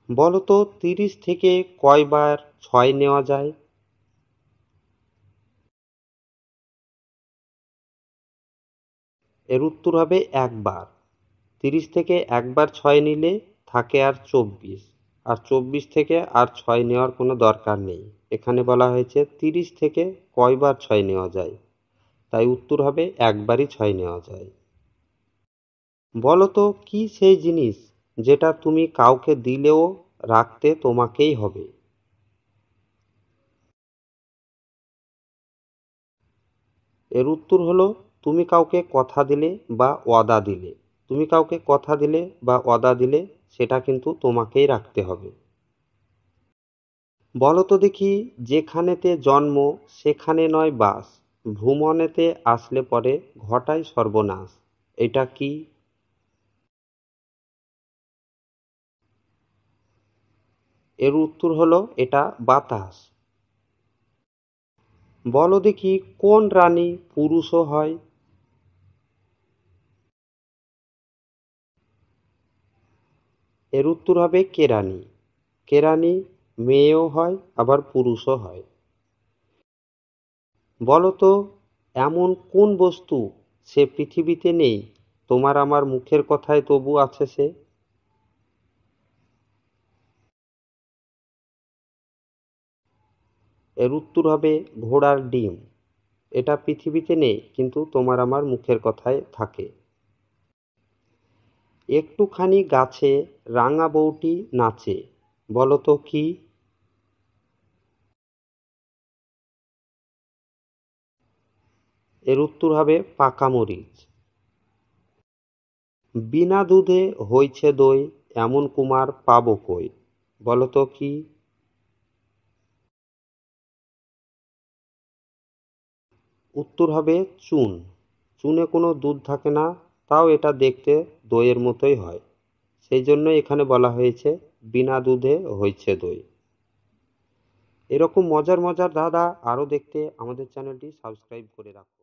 বলো তো ৩০ থেকে কয়বার ৬ নেওয়া যায়? এর উত্তর হবে একবার। ৩০ থেকে একবার ৬ নিলে থাকে আর ২৪, আর ২৪ থেকে আর ৬ নেওয়ার কোনো দরকার নেই। এখানে বলা হয়েছে ৩০ থেকে কয়বার ৬ নেওয়া যায়, তাই উত্তর হবে একবারই ৬ নেওয়া যায়। বলো তো কি সেই জিনিস যেটা তুমি কাউকে দিলেও রাখতে তোমাকেই হবে? এর উত্তর হলো তুমি কাউকে কথা দিলে বা ওয়াদা দিলে। তুমি কাউকে কথা দিলে বা ওয়াদা দিলে সেটা কিন্তু তোমাকেই রাখতে হবে। বলো তো দেখি, যেখানেতে জন্ম সেখানে নয় বাস, ভ্রমণেতে আসলে পরে ঘটায় সর্বনাশ। এটা কি? এর উত্তর হলো এটা বাতাস। বলো দেখি, কোন রানী পুরুষও হয়? এর উত্তর হবে কেরানী। কেরানী মেয়েও হয় আবার পুরুষও হয়। বলো তো এমন কোন বস্তু সে পৃথিবীতে নেই, তোমার আমার মুখের কথায় তবু আছে সে? এর উত্তর হবে ঘোড়ার ডিম। এটা পৃথিবীতে নেই কিন্তু তোমার আমার মুখের কথায় থাকে। একটুখানি গাছে রাঙা বউটি নাচে, বলো তো কি? এর উত্তর হবে পাকা মরিচ। বিনা দুধে হইছে দই, এমন কুমার পাবো কই, বলো তো কি? উত্তর হবে চুন। চুনে কোনো দুধ থাকে না, তাও এটা দেখতে দইয়ের মতোই হয়। সেই জন্য এখানে বলা হয়েছে বিনা দুধে হইছে দই। এরকম মজার মজার ধাঁধা আরও দেখতে আমাদের চ্যানেলটি সাবস্ক্রাইব করে রাখুন।